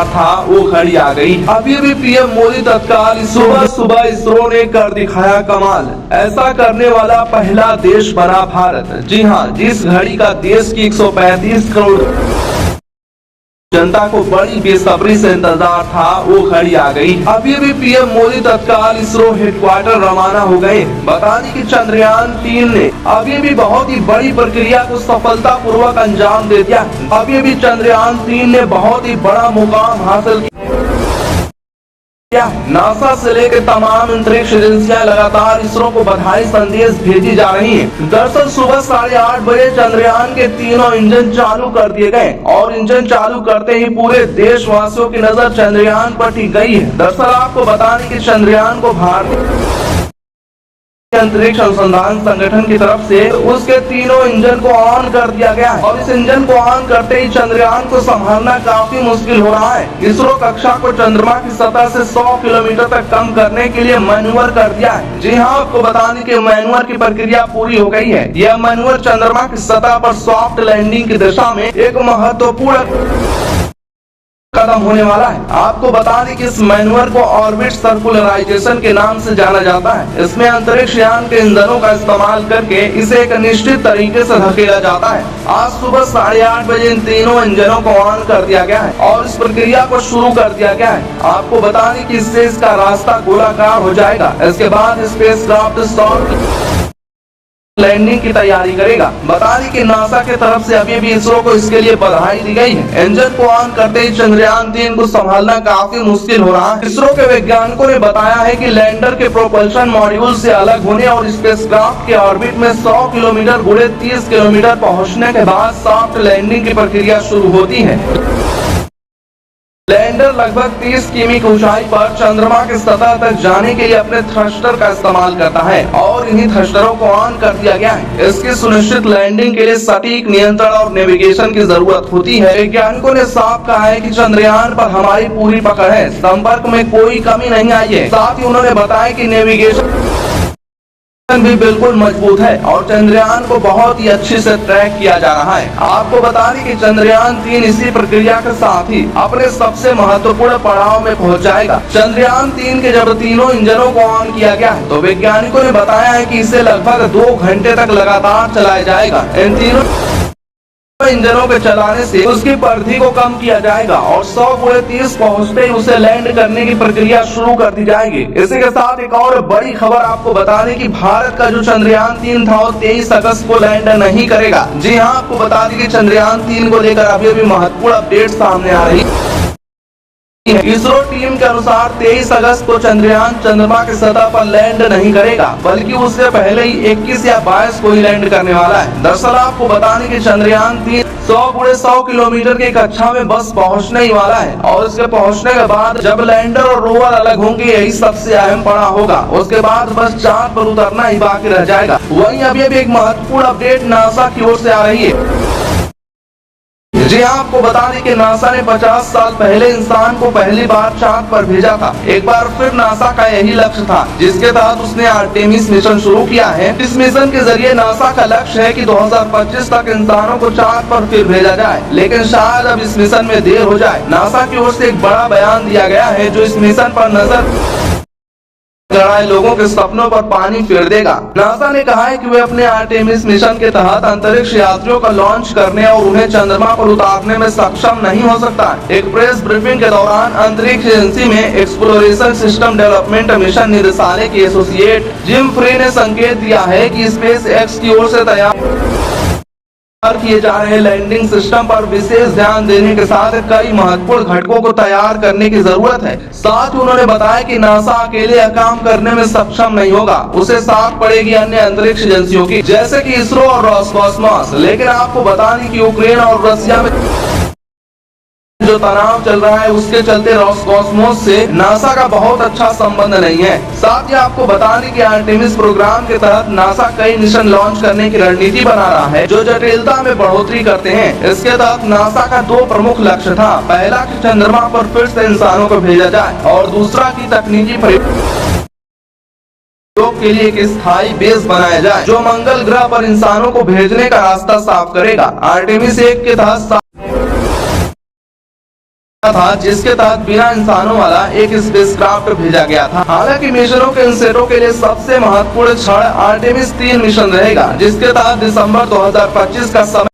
था वो घड़ी आ गई। अभी भी पीएम मोदी तत्काल सुबह इसरो ने कर दिखाया कमाल। ऐसा करने वाला पहला देश बना भारत। जी हाँ, जिस घड़ी का देश की 135 करोड़ जनता को बड़ी बेसब्री से इंतजार था वो घड़ी आ गई। अभी भी पीएम मोदी तत्काल इसरो हेडक्वार्टर रवाना हो गए। बता दें कि चंद्रयान 3 ने अभी भी बहुत ही बड़ी प्रक्रिया को सफलतापूर्वक अंजाम दे दिया। अभी भी चंद्रयान 3 ने बहुत ही बड़ा मुकाम हासिल किया। नासा से लेकर तमाम अंतरिक्ष एजेंसियां लगातार इसरो को बधाई संदेश भेजी जा रही हैं। दरअसल सुबह 8:30 बजे चंद्रयान के तीनों इंजन चालू कर दिए गए और इंजन चालू करते ही पूरे देशवासियों की नजर चंद्रयान पर टिक गई है। दरअसल आपको बता दें कि चंद्रयान को भारतीय अंतरिक्ष अनुसंधान संगठन की तरफ से उसके तीनों इंजन को ऑन कर दिया गया है और इस इंजन को ऑन करते ही चंद्रयान को संभालना काफी मुश्किल हो रहा है। इसरो कक्षा को चंद्रमा की सतह से 100 किलोमीटर तक कम करने के लिए मैन्यूवर कर दिया है। जी हाँ, आपको बताने की मैन्यूवर की प्रक्रिया पूरी हो गई है। यह मैन्यूवर चंद्रमा की सतह पर सॉफ्ट लैंडिंग की दिशा में एक महत्वपूर्ण कदम होने वाला है। आपको बता दें कि इस मैन्यूवर को ऑर्बिट सर्कुलराइजेशन के नाम से जाना जाता है। इसमें अंतरिक्ष यान के ईंधनों का इस्तेमाल करके इसे एक निश्चित तरीके से धकेला जाता है। आज सुबह 8:30 बजे इन तीनों इंजनों को ऑन कर दिया गया है और इस प्रक्रिया को शुरू कर दिया गया है। आपको बता दें कि इससे इसका रास्ता गोलाकार हो जाएगा। इसके बाद स्पेसक्राफ्ट सॉफ्ट लैंडिंग की तैयारी करेगा। बता दें कि नासा के तरफ से अभी भी इसरो को इसके लिए बधाई दी गई है। इंजन को ऑन करते ही चंद्रयान 3 को संभालना काफी मुश्किल हो रहा है। इसरो के वैज्ञानिकों ने बताया है कि लैंडर के प्रोपल्शन मॉड्यूल से अलग होने और स्पेसक्राफ्ट के ऑर्बिट में 100 किलोमीटर गुणे 30 किलोमीटर पहुंचने के बाद सॉफ्ट लैंडिंग की प्रक्रिया शुरू होती है। लैंडर लगभग 30 किमी की ऊंचाई पर चंद्रमा की सतह तक जाने के लिए अपने थ्रस्टर का इस्तेमाल करता है और इन्हीं थ्रस्टरों को ऑन कर दिया गया है। इसकी सुनिश्चित लैंडिंग के लिए सटीक नियंत्रण और नेविगेशन की जरूरत होती है। वैज्ञानिकों ने साफ कहा है कि चंद्रयान पर हमारी पूरी पकड़ है, संपर्क में कोई कमी नहीं आई है। साथ ही उन्होंने बताया कि नेविगेशन भी बिल्कुल मजबूत है और चंद्रयान को बहुत ही अच्छे से ट्रैक किया जा रहा है। आपको बता दें कि चंद्रयान 3 इसी प्रक्रिया के साथ ही अपने सबसे महत्वपूर्ण पड़ाव में पहुंच जाएगा। चंद्रयान 3 के जब तीनों इंजनों को ऑन किया गया है तो वैज्ञानिकों ने बताया है कि इसे लगभग 2 घंटे तक लगातार चलाया जाएगा। इन तीनों इंजनों के चलाने से उसकी परिधि को कम किया जाएगा और 100 गुणे 30 पहुंचते ही उसे लैंड करने की प्रक्रिया शुरू कर दी जाएगी। इसी के साथ एक और बड़ी खबर आपको बता दें कि भारत का जो चंद्रयान 3 था वो 23 अगस्त को लैंड नहीं करेगा। जी हाँ, आपको बता दें कि चंद्रयान 3 को लेकर अभी भी महत्वपूर्ण अपडेट सामने आ रही है। इसरो टीम के अनुसार 23 अगस्त को चंद्रयान चंद्रमा की सतह पर लैंड नहीं करेगा, बल्कि उससे पहले ही 21 या 22 को ही लैंड करने वाला है। दरअसल आपको बताने कि चंद्रयान 3 100 गुणे 100 किलोमीटर की कक्षा में बस पहुंचने ही वाला है और इसके पहुंचने के बाद जब लैंडर और रोवर अलग होंगे यही सबसे अहम पड़ा होगा। उसके बाद बस चांद पर उतरना ही बाकी रह जाएगा। वहीं अभी एक महत्वपूर्ण अपडेट नासा की ओर से आ रही है। जी हाँ, आपको बता दें कि नासा ने 50 साल पहले इंसान को पहली बार चांद पर भेजा था। एक बार फिर नासा का यही लक्ष्य था जिसके तहत उसने आर्टेमिस मिशन शुरू किया है। इस मिशन के जरिए नासा का लक्ष्य है कि 2025 तक इंसानों को चांद पर फिर भेजा जाए, लेकिन शायद अब इस मिशन में देर हो जाए। नासा की ओर से एक बड़ा बयान दिया गया है जो इस मिशन पर नजर लोगों के सपनों पर पानी फेर देगा। नासा ने कहा है कि वे अपने आर्टेमिस मिशन के तहत अंतरिक्ष यात्रियों का लॉन्च करने और उन्हें चंद्रमा पर उतारने में सक्षम नहीं हो सकता। एक प्रेस ब्रीफिंग के दौरान अंतरिक्ष एजेंसी में एक्सप्लोरेशन सिस्टम डेवलपमेंट मिशन निदेशालय के एसोसिएट जिम फ्रे ने संकेत दिया है कि स्पेस एक्स की ओर से तैयार किए जा रहे लैंडिंग सिस्टम पर विशेष ध्यान देने के साथ कई महत्वपूर्ण घटकों को तैयार करने की जरूरत है। साथ ही उन्होंने बताया कि नासा अकेले यह काम करने में सक्षम नहीं होगा, उसे साथ पड़ेगी अन्य अंतरिक्ष एजेंसियों की जैसे कि इसरो और रॉसकॉस्मॉस। लेकिन आपको बता दें कि यूक्रेन और रशिया में जो तनाव चल रहा है उसके चलते रॉसकॉस्मोस से नासा का बहुत अच्छा संबंध नहीं है। साथ ही आपको बता दें कि आर्टेमिस प्रोग्राम के तहत नासा कई मिशन लॉन्च करने की रणनीति बना रहा है जो जटिलता में बढ़ोतरी करते हैं। इसके तहत नासा का 2 प्रमुख लक्ष्य था। पहला कि चंद्रमा पर फिर से इंसानों को भेजा जाए और दूसरा की तकनीकी प्रयोग के लिए एक स्थायी बेस बनाया जाए जो मंगल ग्रह पर इंसानों को भेजने का रास्ता साफ करेगा। आर्टेमिस 1 के तहत था, जिसके तहत बिना इंसानों वाला एक स्पेसक्राफ्ट भेजा गया था। हालांकि मिशनों के इन सेटों के लिए सबसे महत्वपूर्ण क्षण आर्टेमिस 3 मिशन रहेगा, जिसके तहत दिसंबर 2025 का समय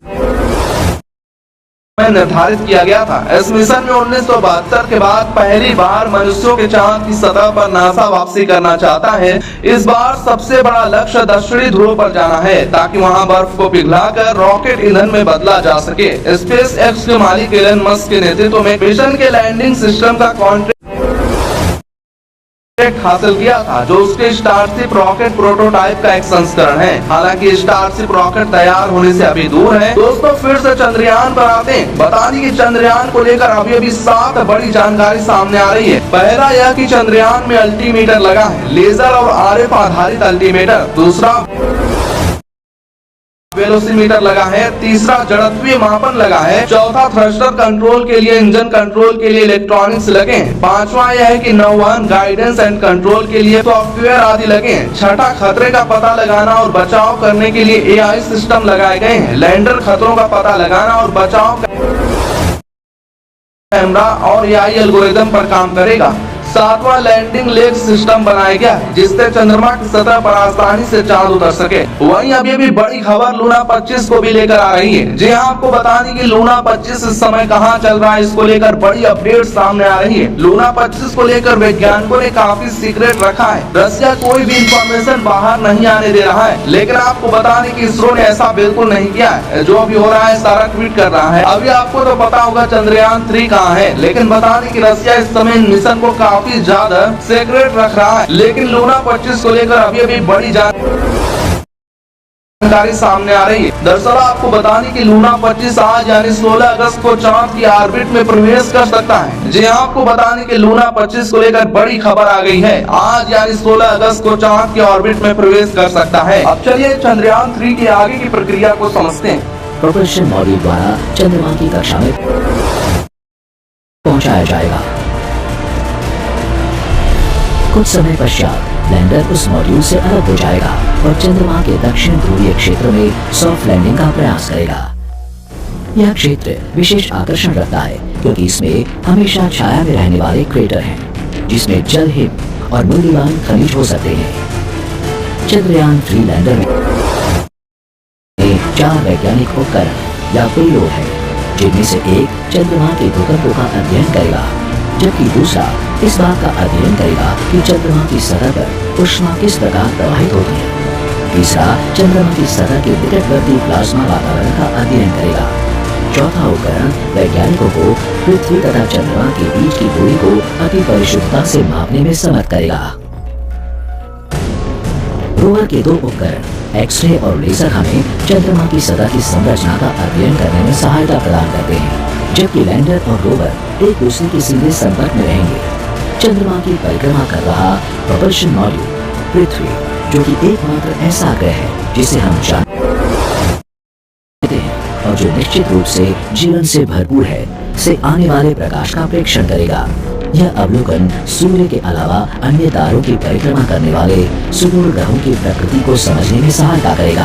निर्धारित किया गया था। इस मिशन में 1972 के बाद पहली बार मनुष्यों के चांद की सतह पर नासा वापसी करना चाहता है। इस बार सबसे बड़ा लक्ष्य दक्षिणी ध्रुव पर जाना है, ताकि वहां बर्फ को पिघलाकर रॉकेट ईंधन में बदला जा सके। स्पेस एक्स के मालिक एलन मस्क के नेतृत्व में मिशन के लैंडिंग सिस्टम का कॉन्ट्रैक्ट हासिल किया था, जो उसके स्टारशिप रॉकेट प्रोटोटाइप का एक संस्करण है। हालांकि स्टारशिप रॉकेट तैयार होने से अभी दूर है। दोस्तों, फिर से चंद्रयान पर आते हैं। बता दें कि चंद्रयान को लेकर अभी 7 बड़ी जानकारी सामने आ रही है। पहला यह कि चंद्रयान में अल्टीमीटर लगा है, लेजर और आरएफ आधारित अल्टीमीटर। दूसरा, वेलोसीमीटर लगा है। तीसरा, जड़त्वीय मापन लगा है। चौथा, थ्रस्टर कंट्रोल के लिए, इंजन कंट्रोल के लिए इलेक्ट्रॉनिक्स लगे हैं। पांचवा यह है कि नौवहन, गाइडेंस एंड कंट्रोल के लिए सॉफ्टवेयर आदि लगे हैं। छठा, खतरे का पता लगाना और बचाव करने के लिए एआई सिस्टम लगाए गए हैं। लैंडर खतरों का पता लगाना और बचाव कैमरा और एआई एल्गोरिदम पर काम करेगा। सातवां, लैंडिंग लेग सिस्टम बनाया गया है, जिससे चंद्रमा की सतह पर आसानी से चांद उतर सके। वहीं अभी बड़ी खबर लूना 25 को भी लेकर आ रही है। जी हाँ, आपको बता दें कि लूना 25 इस समय कहां चल रहा है, इसको लेकर बड़ी अपडेट सामने आ रही है। लूना 25 को लेकर वैज्ञानिकों ने काफी सीक्रेट रखा है। रशिया कोई भी इंफॉर्मेशन बाहर नहीं आने दे रहा है, लेकिन आपको बता दें कि इसरो ने ऐसा बिल्कुल नहीं किया है। जो अभी हो रहा है सारा ट्वीट कर रहा है। अभी आपको तो पता होगा चंद्रयान 3 कहाँ है, लेकिन बता दें कि रशिया इस समय मिशन को काफी ज्यादा सीक्रेट रख रहा है। लेकिन लूना 25 को लेकर अभी बड़ी जानकारी सामने आ रही है। दरअसल आपको बताने कि लूना 25 आज यानी 16 अगस्त को चांद की ऑर्बिट में प्रवेश कर सकता है। जी आपको बताने कि लूना 25 को लेकर बड़ी खबर आ गई है। आज यानी 16 अगस्त को चांद की ऑर्बिट में प्रवेश कर सकता है। अब चलिए चंद्रयान 3 की आगे की प्रक्रिया को समझते हैं। प्रोपल्शन मॉड्यूल द्वारा चंद्रमा की कक्षा में पहुंचाया जाएगा। कुछ समय पश्चात लैंडर उस मॉड्यूल से अलग हो जाएगा और चंद्रमा के दक्षिण ध्रुवीय क्षेत्र में सॉफ्ट लैंडिंग का प्रयास करेगा। यह क्षेत्र विशेष आकर्षण रखता है, क्योंकि इसमें हमेशा छाया में रहने वाले क्रेटर हैं, जिसमें जल, हिम और मूल्यवान खनिज हो सकते हैं। चंद्रयान 3 लैंडर में 4 वैज्ञानिक उपकरण या पेलोड है, जिनमें से एक चंद्रमा के भूकंपों का अध्ययन करेगा, जबकि दूसरा इस बात का अध्ययन करेगा कि चंद्रमा की सतह पर ऊष्मा किस प्रकार प्रवाहित होती है। तीसरा, चंद्रमा की सतह के निकटवर्ती प्लाज्मा वातावरण का अध्ययन करेगा। चौथा उपकरण वैज्ञानिकों को पृथ्वी तथा चंद्रमा के बीच की दूरी को अति परिशुद्धता से मापने में समर्थ करेगा। रोवर के 2 उपकरण एक्सरे और लेजर हमें चंद्रमा की सतह की संरचना का अध्ययन करने में सहायता प्रदान करते हैं, जबकि लैंडर और रोवर एक दूसरे के सीधे संपर्क में रहेंगे। चंद्रमा की परिक्रमा कर रहा प्रोपल्शन मॉड्यूल पृथ्वी, जो कि एकमात्र ऐसा ग्रह है जिसे हम जानते हैं और जो निश्चित रूप से जीवन से भरपूर है, से आने वाले प्रकाश का प्रेक्षण करेगा। यह अवलोकन सूर्य के अलावा अन्य तारों की परिक्रमा करने वाले सुदूर ग्रहों की प्रकृति को समझने में सहायता करेगा।